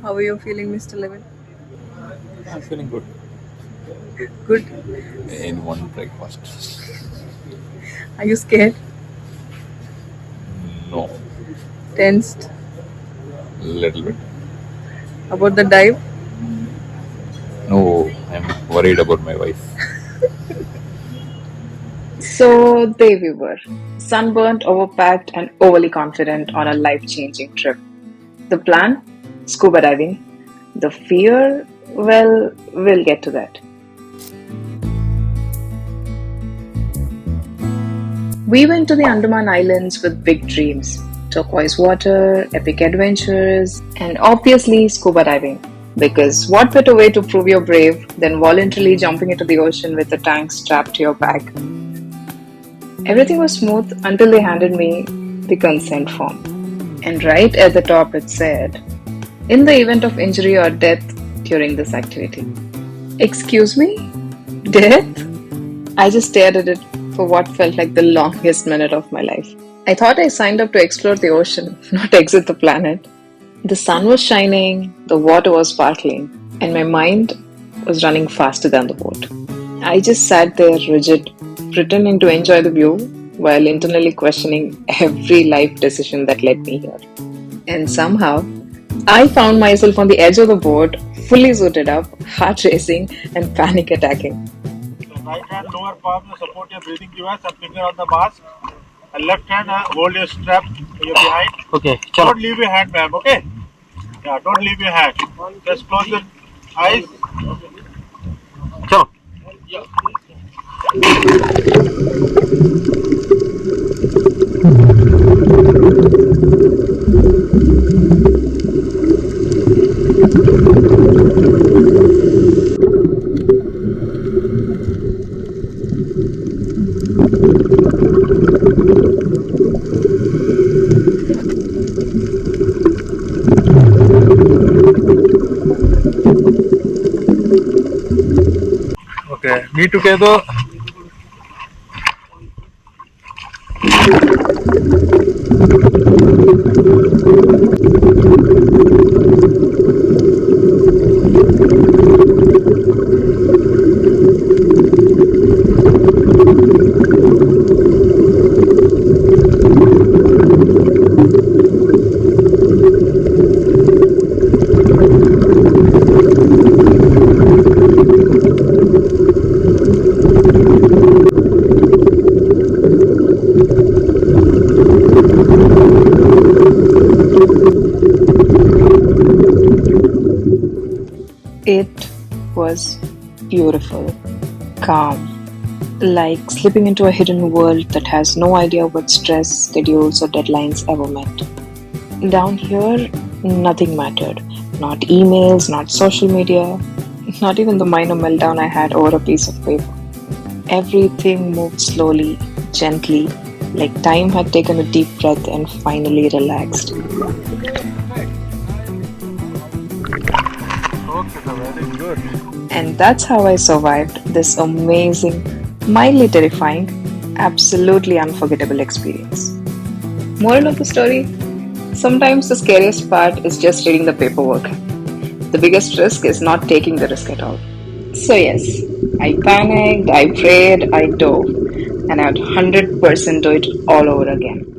How are you feeling, Mr. Levin? I'm feeling good. Good. In one breakfast. Are you scared? No, Tensed? little bit. About the dive? No, I'm worried about my wife. So there we were, sunburnt, overpacked, and overly confident on a life changing trip. The plan? Scuba diving. The fear? Well, we'll get to that. We went to the Andaman Islands with big dreams turquoise water, epic adventures, and obviously scuba diving. Because what better way to prove you're brave than voluntarily jumping into the ocean with a tank strapped to your back? Everything was smooth until they handed me the consent form. And right at the top it said, in the event of injury or death during this activity. Excuse me? Death? I just stared at it for what felt like the longest minute of my life. I thought I signed up to explore the ocean, not exit the planet. The sun was shining, the water was sparkling, and my mind was running faster than the boat. I just sat there rigid, pretending to enjoy the view while internally questioning every life decision that led me here. And somehow, I found myself on the edge of the boat, fully suited up, heart racing, and panic attacking. Right hand lower palm to support your breathing device and finger on the mask. And left hand hold your strap you're behind. Okay. Don't leave your hand, ma'am. Okay. Yeah, don't leave your hand. Just close your eyes. Chalo. Okay. Knee together. It was beautiful, calm, like slipping into a hidden world that has no idea what stress, schedules, or deadlines ever meant. Down here, nothing mattered. Not emails, not social media, not even the minor meltdown I had over a piece of paper. Everything moved slowly, gently, like time had taken a deep breath and finally relaxed. Okay, so very good. And that's how I survived this amazing, mildly terrifying, absolutely unforgettable experience. Moral of the story? Sometimes the scariest part is just reading the paperwork. The biggest risk is not taking the risk at all. So, yes, I panicked, I prayed, I dove, and I'd 100% do it all over again.